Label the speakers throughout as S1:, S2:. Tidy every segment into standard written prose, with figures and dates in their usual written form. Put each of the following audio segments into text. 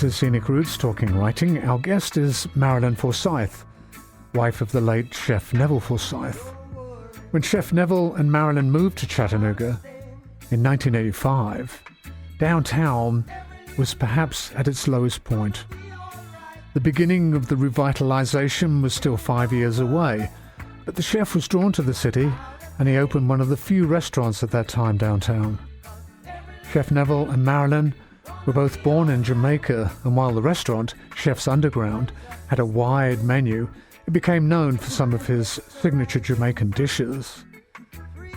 S1: This is Scenic Roots Talking Writing. Our guest is Marilyn Forsythe, wife of the late Chef Neville Forsythe. When Chef Neville and Marilyn moved to Chattanooga in 1985, downtown was perhaps at its lowest point. The beginning of the revitalization was still 5 years away, but the chef was drawn to the city and he opened one of the few restaurants at that time downtown. Chef Neville and Marilyn were both born in Jamaica, and while the restaurant, Chef's Underground, had a wide menu, it became known for some of his signature Jamaican dishes.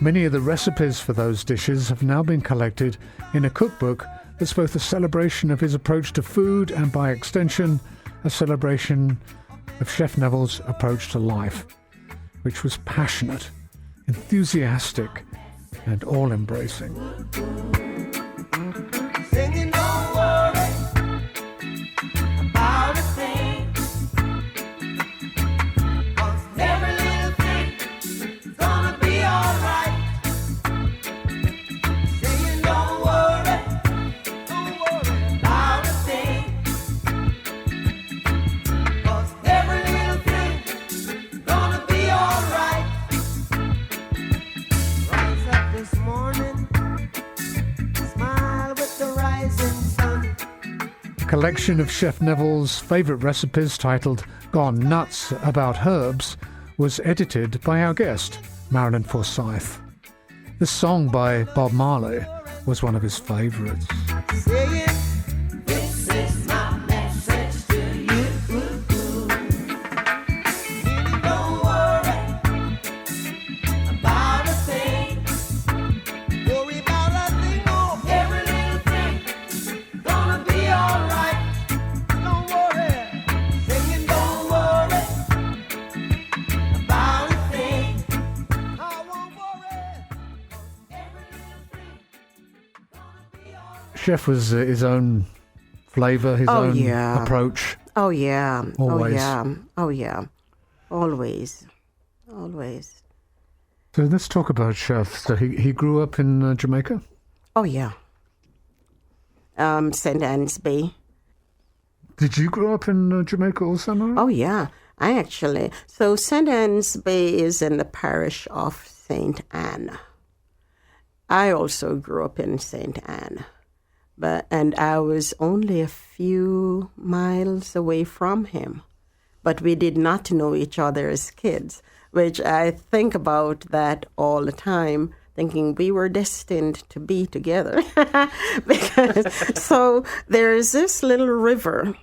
S1: Many of the recipes for those dishes have now been collected in a cookbook that's both a celebration of his approach to food and, by extension, a celebration of Chef Neville's approach to life, which was passionate, enthusiastic, and all-embracing.
S2: Singing, don't worry about a thing, 'cause every little thing's gonna be alright. Singing, don't worry about a thing, 'cause every little thing's gonna be alright. Rise up this morning, smile with the rising sun.
S1: A collection of Chef Neville's favourite recipes titled Gone Nuts About Herbs was edited by our guest, Marilyn Forsythe. This song by Bob Marley was one of his favourites.
S2: Saying, this is my message to you. Really don't worry about a thing. Worry about a thing, oh, every little thing gonna be alright. Don't worry, singing, don't worry about a thing. I won't worry, 'cause every little thing gonna be alright.
S1: Chef was his own flavour, his own approach.
S3: Oh, yeah.
S1: Always.
S3: Oh, yeah. Always.
S1: So let's talk about Chef. So he grew up in Jamaica?
S3: Oh, yeah. St. Anne's Bay.
S1: Did you grow up in Jamaica also, Marilyn?
S3: Oh, yeah. So St. Anne's Bay is in the parish of St. Anne. I also grew up in St. Anne. And I was only a few miles away from him. But we did not know each other as kids, which I think about that all the time, thinking we were destined to be together. So there's this little river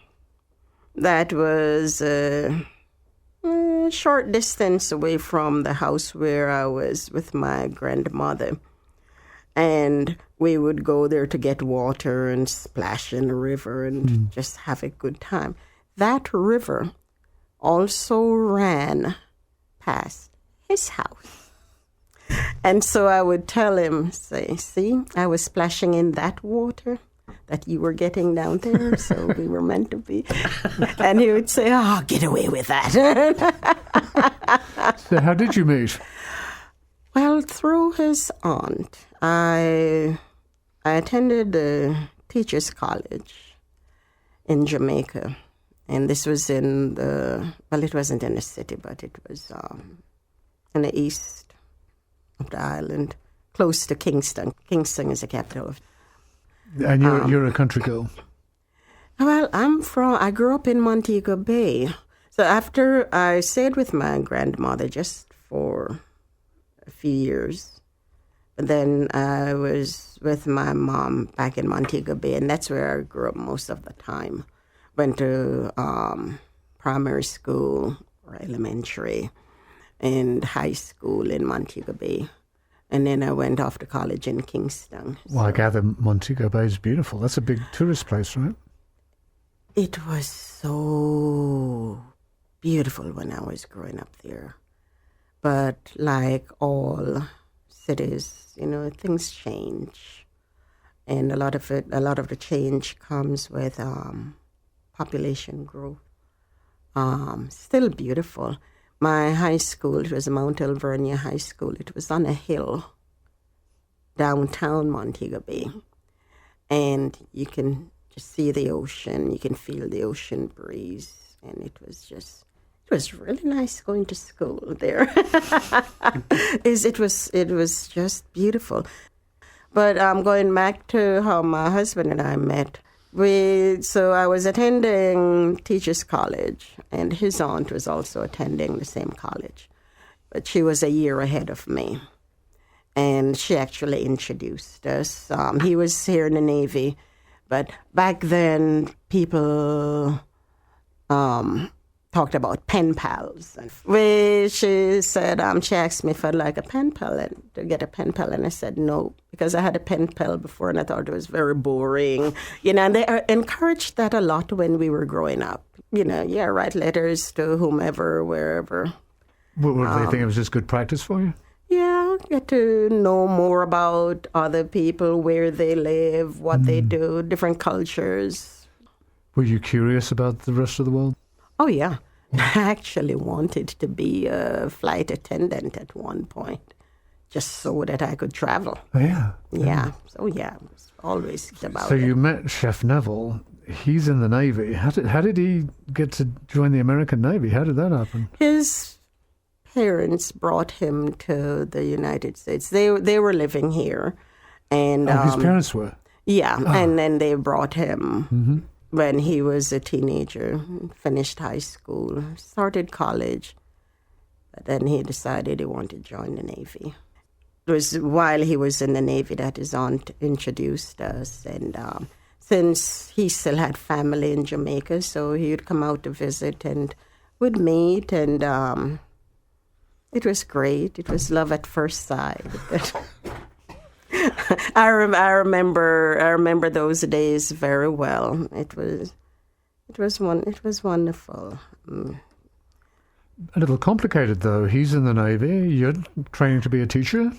S3: that was a short distance away from the house where I was with my grandmother. And we would go there to get water and splash in the river and just have a good time. That river also ran past his house. And so I would tell him, say, see, I was splashing in that water that you were getting down there, so we were meant to be. And he would say, oh, get away with that.
S1: So how did you meet?
S3: Well, through his aunt. I attended a teacher's college in Jamaica. And this was it wasn't in the city, but it was in the east of the island, close to Kingston. Kingston is the capital.
S1: And you're a country girl?
S3: Well, I grew up in Montego Bay. So after I stayed with my grandmother just for a few years, but then I was with my mom back in Montego Bay, and that's where I grew up most of the time. Went to primary school or elementary and high school in Montego Bay. And then I went off to college in Kingston.
S1: Well, I gather Montego Bay is beautiful. That's a big tourist place, right?
S3: It was so beautiful when I was growing up there. But like all cities, things change. And a lot of the change comes with population growth. Still beautiful. My high school, it was Mount Alvernia High School. It was on a hill downtown Montego Bay. And you can to see the ocean. You can feel the ocean breeze, and it was really nice going to school there. It was just beautiful. But going back to how my husband and I met. So I was attending Teachers College, and his aunt was also attending the same college. But she was a year ahead of me, and she actually introduced us. He was here in the Navy, but back then people talked about pen pals. She said, she asked me if I'd like a pen pal and to get a pen pal, and I said no, because I had a pen pal before and I thought it was very boring. And they encouraged that a lot when we were growing up. Write letters to whomever, wherever.
S1: What did they think it was just good practice for you?
S3: Yeah, get to know more about other people, where they live, what they do, different cultures.
S1: Were you curious about the rest of the world?
S3: Oh, yeah. I actually wanted to be a flight attendant at one point, just so that I could travel.
S1: Oh, yeah.
S3: Yeah. So, yeah, it was always about
S1: So
S3: it.
S1: you met Chef Neville. He's in the Navy. How did he get to join the American Navy? How did that happen?
S3: His parents brought him to the United States. They were living here. And
S1: His parents were?
S3: Yeah, and then they brought him when he was a teenager, finished high school, started college. But then he decided he wanted to join the Navy. It was while he was in the Navy that his aunt introduced us. And since he still had family in Jamaica, so he would come out to visit and would meet. And it was great. It was love at first sight. I remember those days very well. It was wonderful.
S1: A little complicated, though. He's in the Navy. You're training to be a teacher?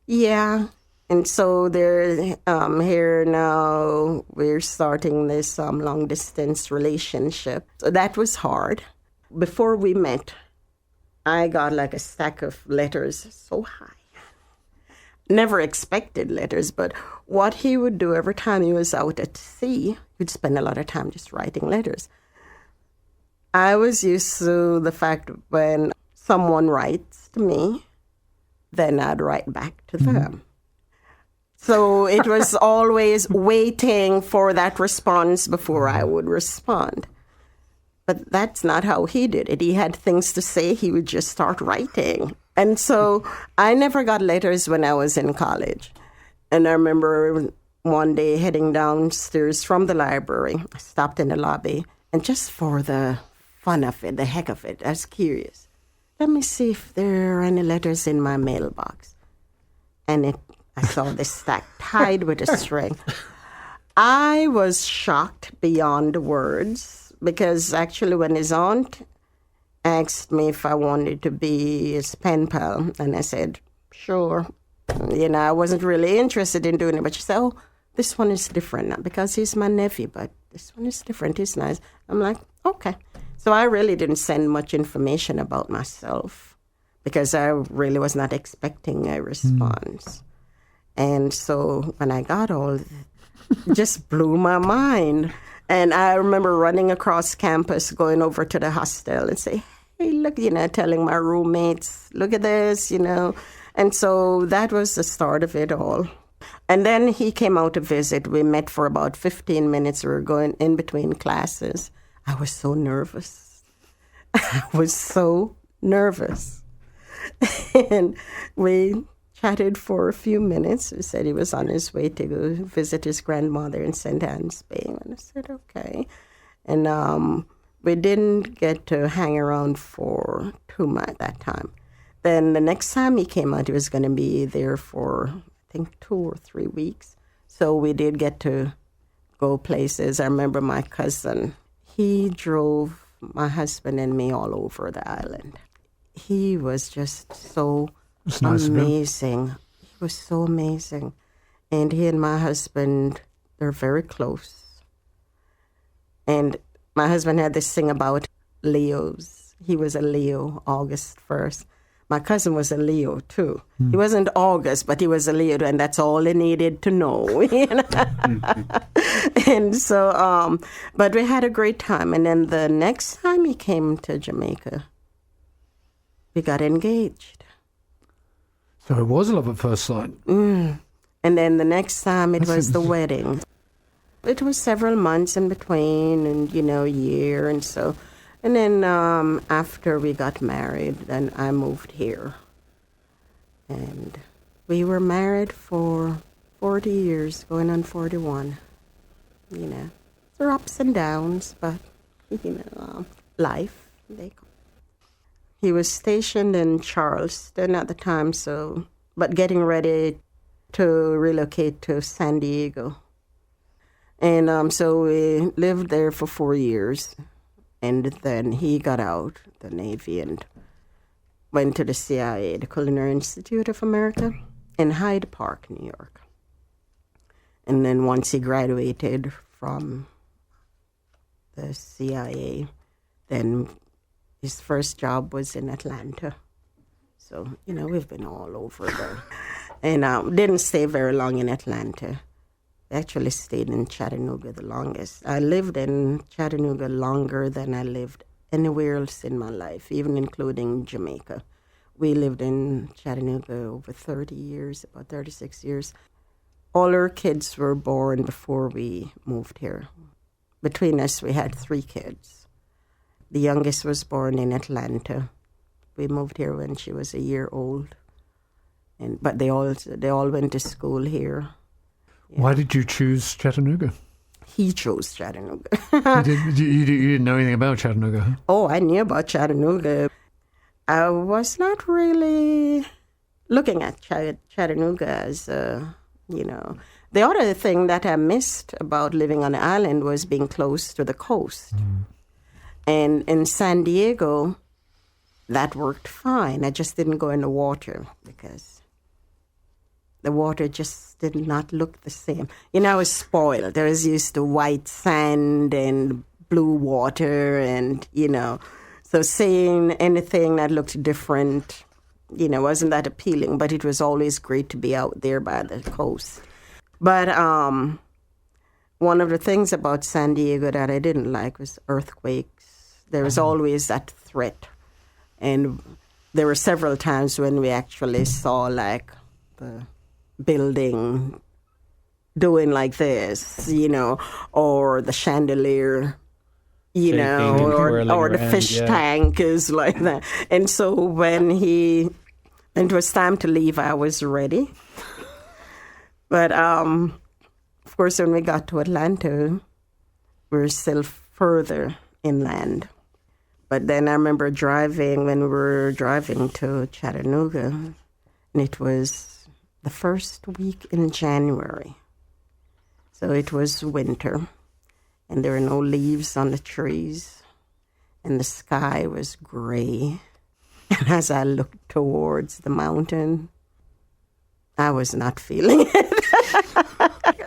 S3: Yeah. And so here now we're starting this long-distance relationship. So that was hard. Before we met, I got like a stack of letters so high. Never expected letters, but what he would do every time he was out at sea, he'd spend a lot of time just writing letters. I was used to the fact when someone writes to me, then I'd write back to them. So it was always waiting for that response before I would respond. But that's not how he did it. He had things to say, he would just start writing. And so I never got letters when I was in college. And I remember one day heading downstairs from the library, I stopped in the lobby, and just for the fun of it, the heck of it, I was curious. Let me see if there are any letters in my mailbox. And I saw this stack tied with a string. I was shocked beyond words, because actually when his aunt asked me if I wanted to be his pen pal, and I said, sure. I wasn't really interested in doing it, but she said, oh, this one is different, not because he's my nephew, but this one is different, he's nice. I'm like, okay. So I really didn't send much information about myself, because I really was not expecting a response. And so when I got all, it just blew my mind. And I remember running across campus, going over to the hostel and say, hey, look, telling my roommates, look at this, And so that was the start of it all. And then he came out to visit. We met for about 15 minutes. We were going in between classes. I was so nervous. And we chatted for a few minutes. He said he was on his way to go visit his grandmother in St. Anne, Spain. And I said, okay. And we didn't get to hang around for too much that time. Then the next time he came out, he was going to be there for, I think, 2 or 3 weeks. So we did get to go places. I remember my cousin, he drove my husband and me all over the island. He was just so amazing. He was so amazing. And he and my husband, they're very close. And my husband had this thing about Leos. He was a Leo, August 1st. My cousin was a Leo, too. He wasn't August, but he was a Leo, and that's all they needed to know. You know? And so, but we had a great time. And then the next time he came to Jamaica, we got engaged.
S1: So it was love at first sight.
S3: And then the next time it was the wedding. It was several months in between and, a year and so. And then after we got married, then I moved here. And we were married for 40 years, going on 41. There are ups and downs, but, life. He was stationed in Charleston at the time, but getting ready to relocate to San Diego. And so we lived there for 4 years. And then he got out the Navy and went to the CIA, the Culinary Institute of America, in Hyde Park, New York. And then once he graduated from the CIA, then his first job was in Atlanta. So, we've been all over there. And didn't stay very long in Atlanta. Actually stayed in Chattanooga the longest. I lived in Chattanooga longer than I lived anywhere else in my life, even including Jamaica. We lived in Chattanooga over 30 years, about 36 years. All our kids were born before we moved here. Between us, we had 3 kids. The youngest was born in Atlanta. We moved here when she was a year old. But they all went to school here. Yeah.
S1: Why did you choose Chattanooga?
S3: He chose Chattanooga.
S1: You didn't know anything about Chattanooga, huh?
S3: Oh, I knew about Chattanooga. I was not really looking at Chattanooga as, The other thing that I missed about living on the island was being close to the coast. And in San Diego, that worked fine. I just didn't go in the water because the water just did not look the same. I was spoiled. I was used to white sand and blue water and, so seeing anything that looked different, wasn't that appealing, but it was always great to be out there by the coast. But one of the things about San Diego that I didn't like was earthquakes. There was always that threat. And there were several times when we actually saw, the building doing like this, or the chandelier, or the fish tank is like that. And so when it was time to leave, I was ready. But, of course, when we got to Atlanta, we were still further inland. But then I remember when we were driving to Chattanooga, and it was the first week in January. So it was winter, and there were no leaves on the trees, and the sky was gray. And as I looked towards the mountain, I was not feeling it.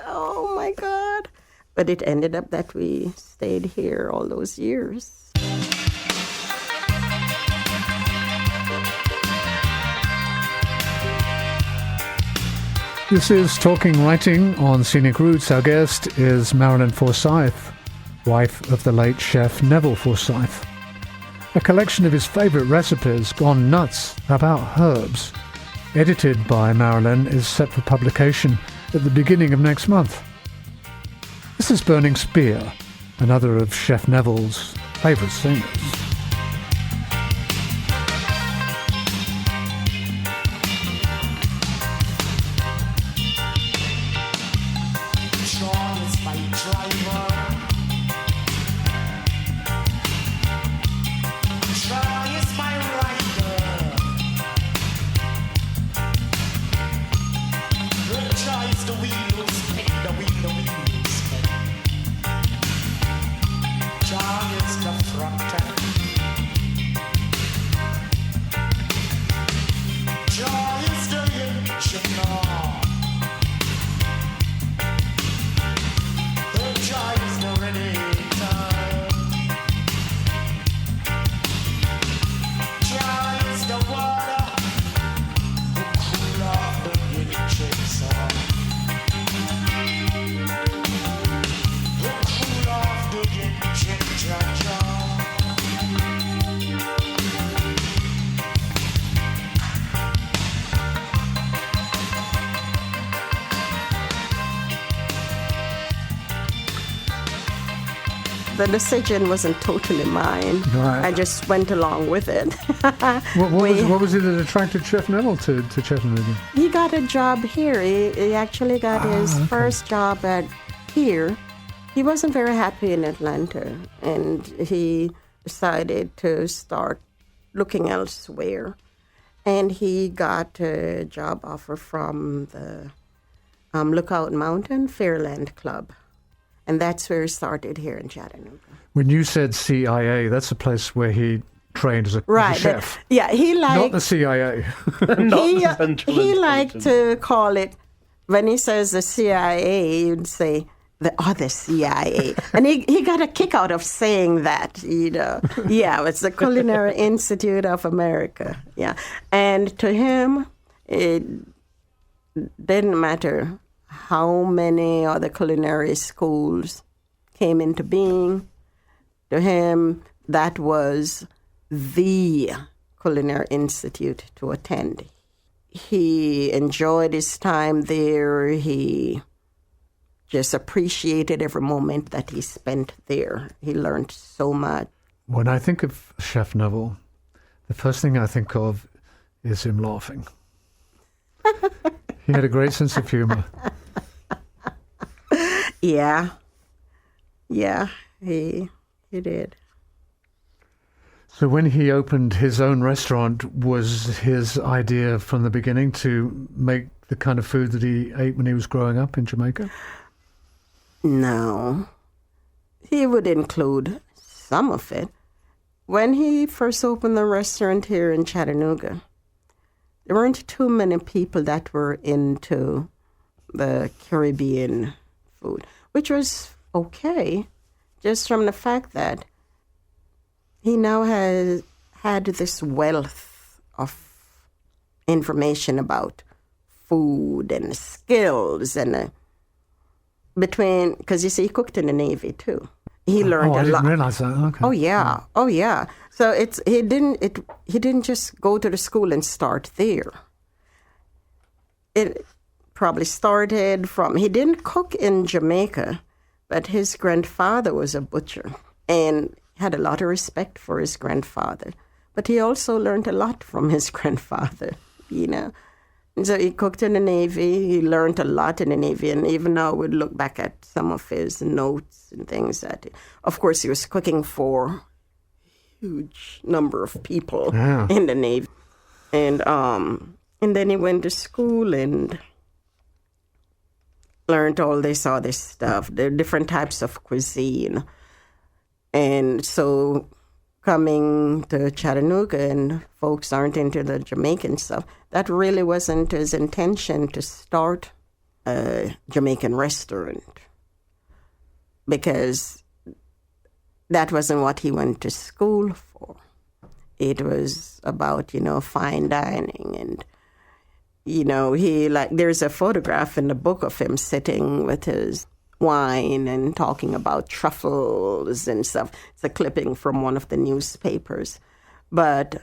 S3: Oh, my God. But it ended up that we stayed here all those years.
S1: This is Talking Writing on Scenic Roots. Our guest is Marilyn Forsythe, wife of the late chef Neville Forsythe. A collection of his favourite recipes, gone nuts about herbs, edited by Marilyn, is set for publication at the beginning of next month. This is Burning Spear, another of Chef Neville's favourite singers.
S2: John is the front end.
S3: the decision wasn't totally mine.
S1: Right.
S3: I just went along with it.
S1: What was it that attracted Chef Neville to Chattanooga?
S3: He got a job here. He actually got his first job here. He wasn't very happy in Atlanta, and he decided to start looking elsewhere. And he got a job offer from the Lookout Mountain Fairland Club. And that's where he started here in Chattanooga.
S1: When you said CIA, that's a place where he trained as a chef.
S3: He liked...
S1: Not the CIA.
S3: He liked to call it, when he says the CIA, you'd say the other CIA. And he got a kick out of saying that, you know. Yeah, it's the Culinary Institute of America. Yeah. And to him, it didn't matter how many other culinary schools came into being. To him, that was the Culinary Institute to attend. He enjoyed his time there. He just appreciated every moment that he spent there. He learned so much.
S1: When I think of Chef Neville, the first thing I think of is him laughing. He had a great sense of humor.
S3: Yeah, he did.
S1: So when he opened his own restaurant, was his idea from the beginning to make the kind of food that he ate when he was growing up in Jamaica?
S3: No. He would include some of it. When he first opened the restaurant here in Chattanooga, there weren't too many people that were into the Caribbean food, which was okay, just from the fact that he now has had this wealth of information about food and skills and because you see, he cooked in the Navy too. He learned a lot.
S1: I didn't realize that. Okay.
S3: Oh yeah. So he didn't just go to the school and start there. It probably started from, he didn't cook in Jamaica, but his grandfather was a butcher and had a lot of respect for his grandfather. But he also learned a lot from his grandfather, you know. And so he cooked in the Navy. He learned a lot in the Navy. And even now we'd look back at some of his notes and things that, of course, he was cooking for a huge number of people in the Navy. And then he went to school and learned all this other stuff, the different types of cuisine. And so coming to Chattanooga and folks aren't into the Jamaican stuff, that really wasn't his intention to start a Jamaican restaurant, because that wasn't what he went to school for. It was about, fine dining. And, there's a photograph in the book of him sitting with his wine and talking about truffles and stuff. It's a clipping from one of the newspapers. But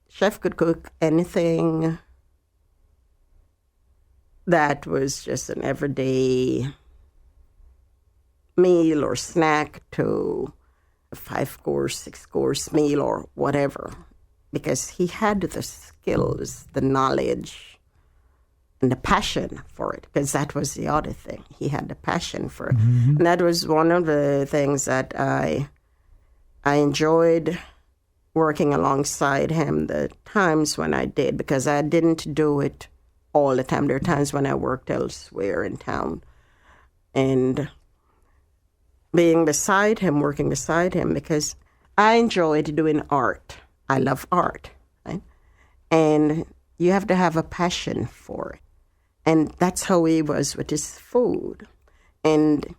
S3: Chef could cook anything that was just an everyday meal or snack to a 5-course, 6-course meal or whatever, because he had the skills, the knowledge, and the passion for it, because that was the other thing. He had the passion for it. Mm-hmm. And that was one of the things that I enjoyed working alongside him, the times when I did, because I didn't do it all the time. There were times when I worked elsewhere in town. And being beside him, working beside him, because I enjoyed doing art. I love art, right? And you have to have a passion for it. And that's how he was with his food. And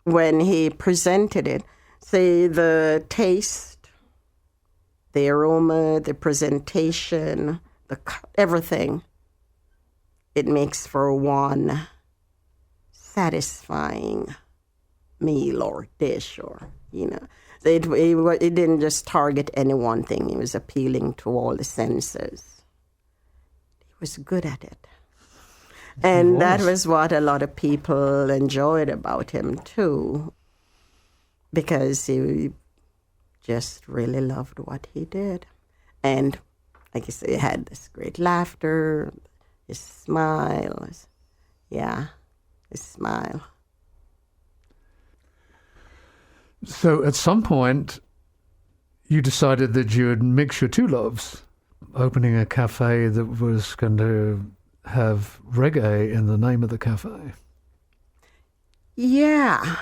S3: when he presented it, say the taste, the aroma, the presentation, everything, it makes for one satisfying meal or dish, or, it didn't just target any one thing. It was appealing to all the senses. He was good at it. And that was what a lot of people enjoyed about him, too. because he just really loved what he did. And like I say, he had this great laughter, his smile. His smile.
S1: So at some point, you decided that you would mix your two loves, opening a cafe that was going to have reggae in the name of the cafe.
S3: Yeah.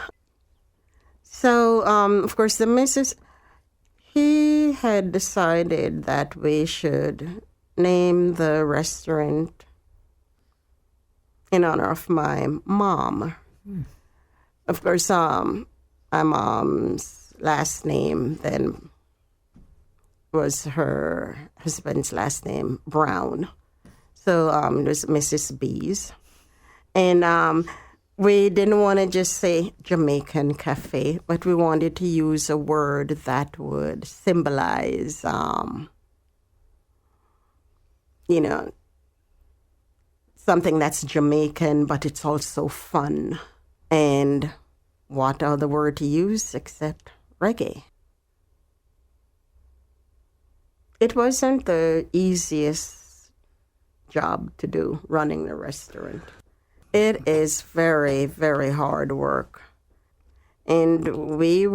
S3: So, of course, the missus, he had decided that we should name the restaurant in honor of my mom. Of course, my mom's last name then was her husband's last name, Brown. So it was Mrs. B's. And we didn't want to just say Jamaican Cafe, but we wanted to use a word that would symbolize, something that's Jamaican, but it's also fun. And what other word to use except reggae? It wasn't the easiest job to do, running the restaurant. It is very, very hard work. And we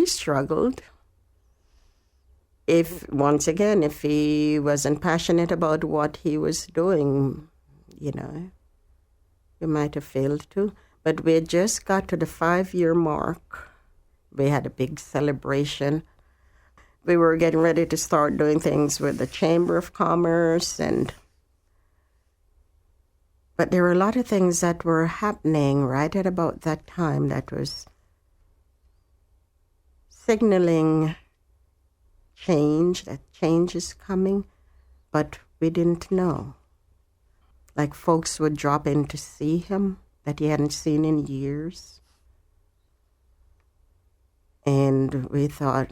S3: struggled. If he wasn't passionate about what he was doing, we might have failed to. But we had just got to the 5-year mark. We had a big celebration. We were getting ready to start doing things with the Chamber of Commerce, but there were a lot of things that were happening right at about that time that was signaling change, that change is coming, but we didn't know. Like folks would drop in to see him that he hadn't seen in years. And we thought,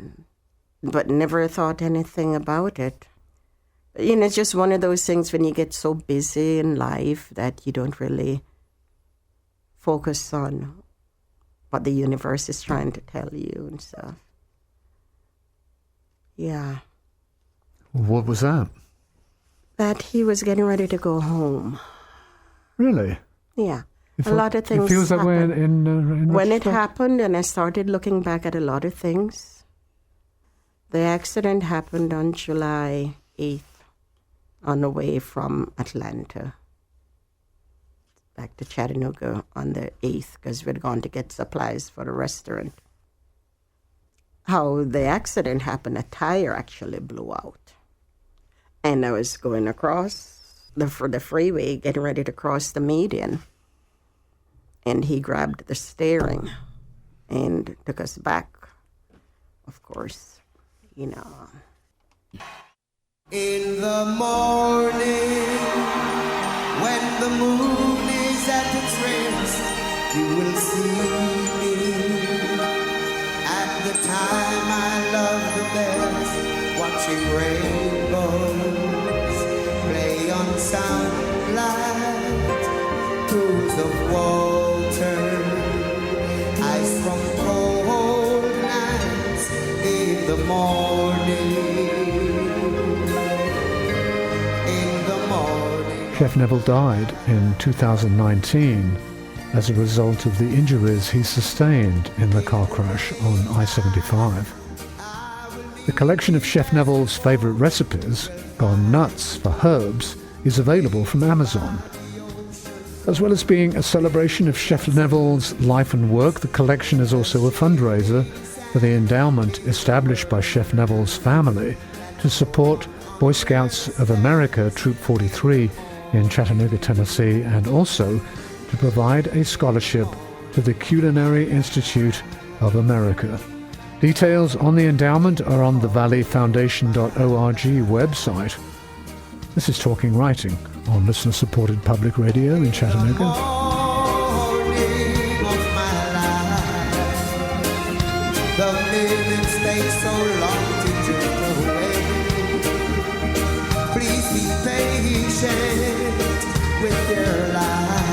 S3: but never thought anything about it. It's just one of those things when you get so busy in life that you don't really focus on what the universe is trying to tell you and stuff. Yeah.
S1: What was that?
S3: That he was getting ready to go home.
S1: Really?
S3: Yeah. A lot of things
S1: it feels that way in
S3: when it happened, and I started looking back at a lot of things. The accident happened on July 8th on the way from Atlanta back to Chattanooga on the 8th because we'd gone to get supplies for the restaurant. How the accident happened, a tire actually blew out. And I was going across the freeway, getting ready to cross the median. And he grabbed the steering and took us back, of course. In
S2: the morning, when the moon is at its rest, you will see me. At the time I love the best, watching rainbows play on sunlight, pools of water, ice from cold nights in the morning.
S1: Chef Neville died in 2019 as a result of the injuries he sustained in the car crash on I-75. The collection of Chef Neville's favourite recipes, Gone Nuts for Herbs, is available from Amazon. As well as being a celebration of Chef Neville's life and work, the collection is also a fundraiser for the endowment established by Chef Neville's family to support Boy Scouts of America Troop 43 in Chattanooga, Tennessee, and also to provide a scholarship to the Culinary Institute of America. Details on the endowment are on the valleyfoundation.org website. This is Talking Writing on listener-supported public radio in Chattanooga.
S2: The minutes take so long to drift away. Please be patient with your life.